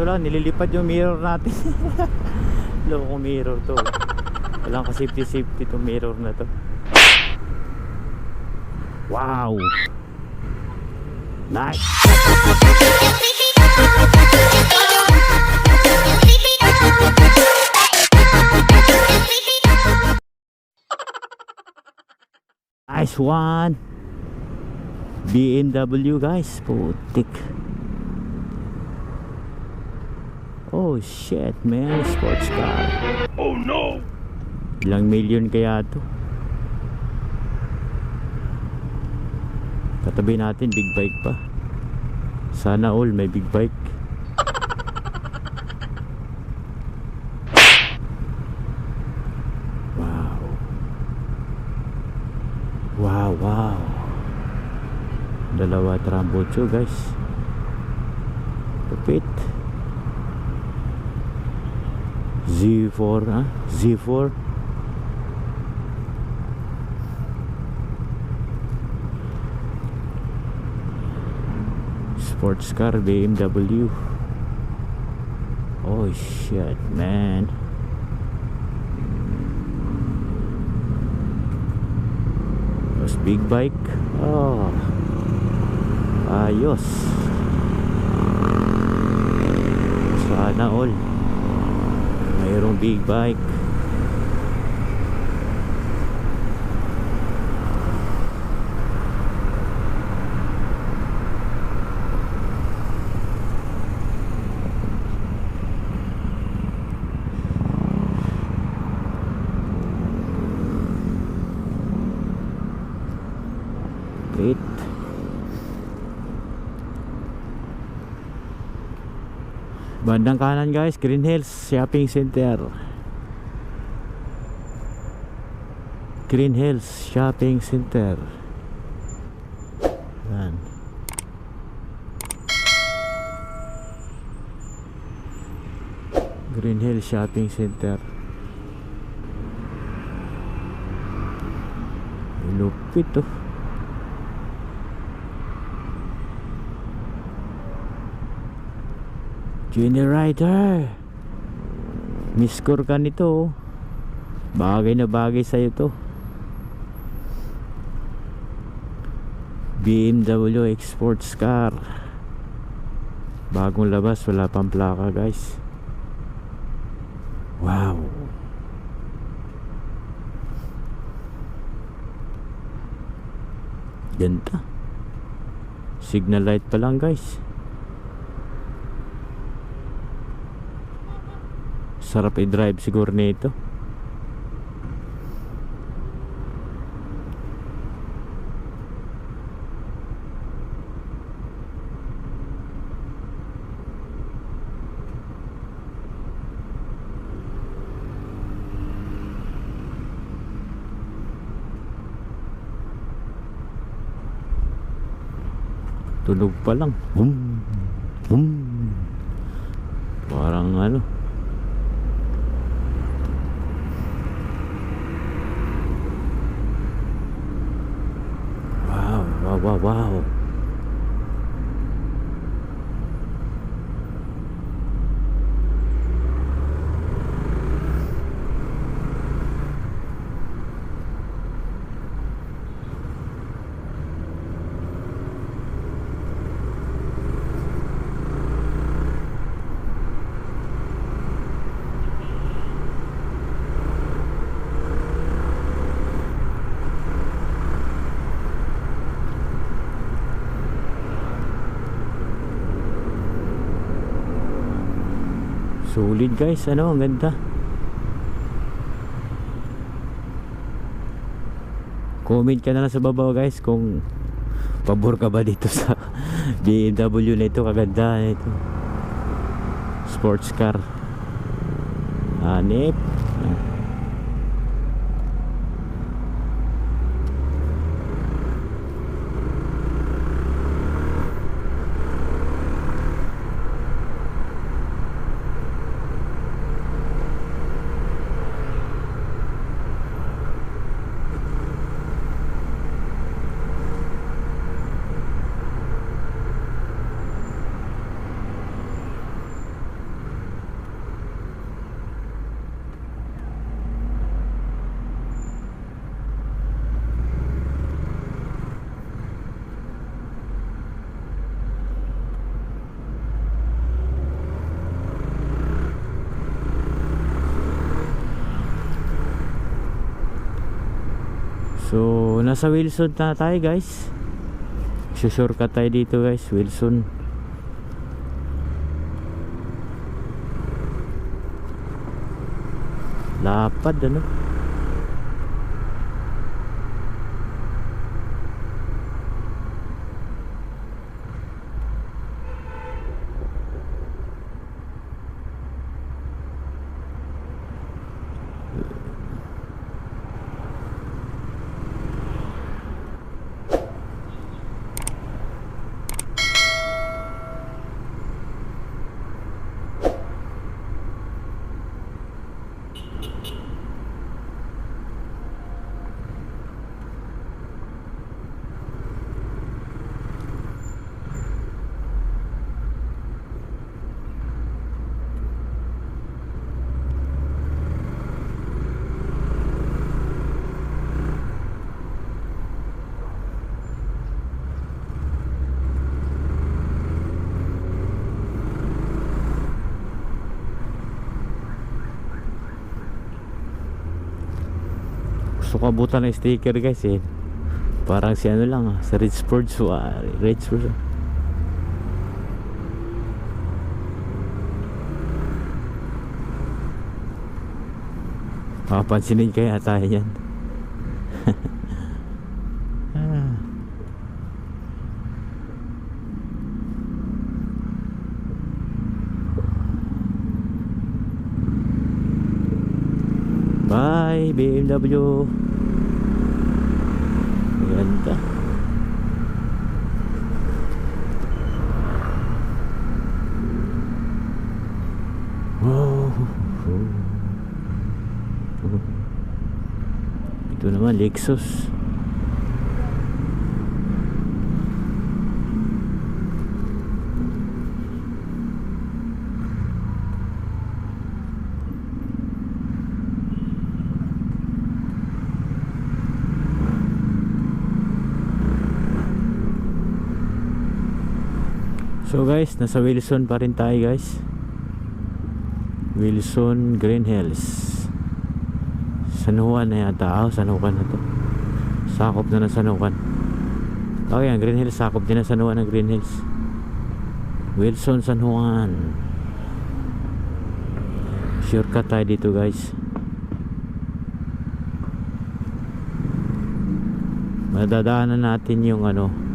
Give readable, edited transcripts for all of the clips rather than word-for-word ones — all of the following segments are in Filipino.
kaso lang nililipad yung mirror natin. Loko mirror to. Walang ka safety to mirror na to. Wow, nice. Nice one. BMW guys, putik. Oh shit man, sports car. Oh no. Ilang milyon kaya to? Katabi natin big bike pa. Sana all may big bike. Wow. Wow, wow. Dalawa trambocho guys. Tapit. Z4 ha? Z4. Sports car BMW. Oh shit man. Tapos big bike. Oh, ayos. Sana all mayroong big bike. Wait. Bandang kanan guys, Green Hills Shopping Center. Green Hills Shopping Center. Yan. Green Hills Shopping Center. Lupit to. Junior Rider, miss-score ka nito. Bagay na bagay sa'yo to. BMW SPORTS CAR. Bagong labas, wala pang plaka guys. Wow. Ganda. Signal light pa lang guys. Sarap i-drive siguro nito. Tunog pa lang. Boom. Boom. Parang ano. Wow, wow. Solid guys, ano, ang ganda. Comment ka na lang sa baba guys kung pabor ka ba dito sa BMW na ito, kaganda na ito. Sports car. Hanip. nasa Wilson na tayo guys. Shortcut tayo dito guys, Wilson. Lapad ano. Gusto ko abutan ng sticker guys eh. Parang si ano lang sa Red Sports. Red Sports. Papansinin kaya tayo yan. Bye BMW. Ganda. Wow. Ito naman Lexus. So guys, nasa Wilson pa rin tayo guys. Wilson Green Hills. San Juan na yata. San Juan na to. Sakop na ng San Juan. Okay, ang Green Hills sakop din na San Juan ng Green Hills. Wilson, San Juan. Shortcut tayo dito guys. Madadaanan natin yung ano,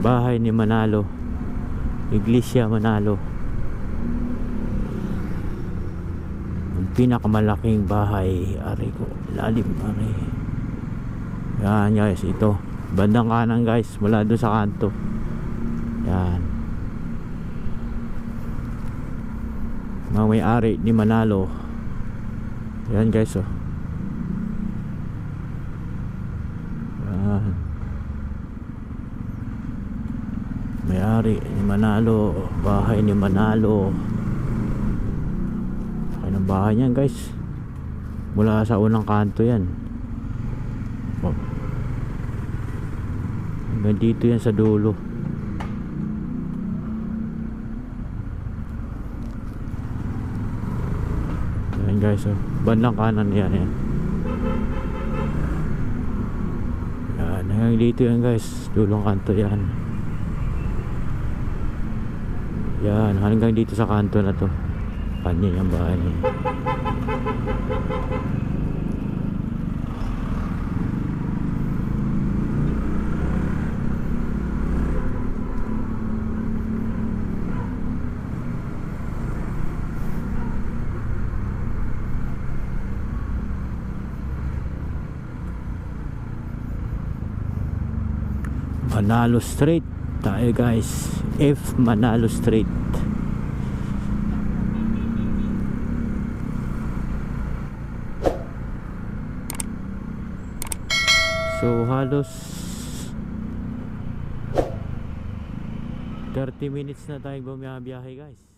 bahay ni Manalo, Iglesia Manalo, ang pinakamalaking bahay. Ari ko, lalim ari. Yan guys, ito bandang kanan guys, mula doon sa kanto. Yan, mga may-ari ni Manalo. Yan guys, oh. Yan, may-ari ni Manalo, bahay ni Manalo. Ay ng bahay niyan guys, mula sa unang kanto yan. Oh, hanggang dito yan sa dulo. Yan guys, oh. Bandang kanan yan, yan. Yan, hanggang dito yan guys, dulong kanto yan. Yan, hanggang dito sa kanto na to. Kanya yung bahay niya. Manalo Street tayo guys. F Manalo Street. So halos 30 minutes na tayong bumiyahe guys.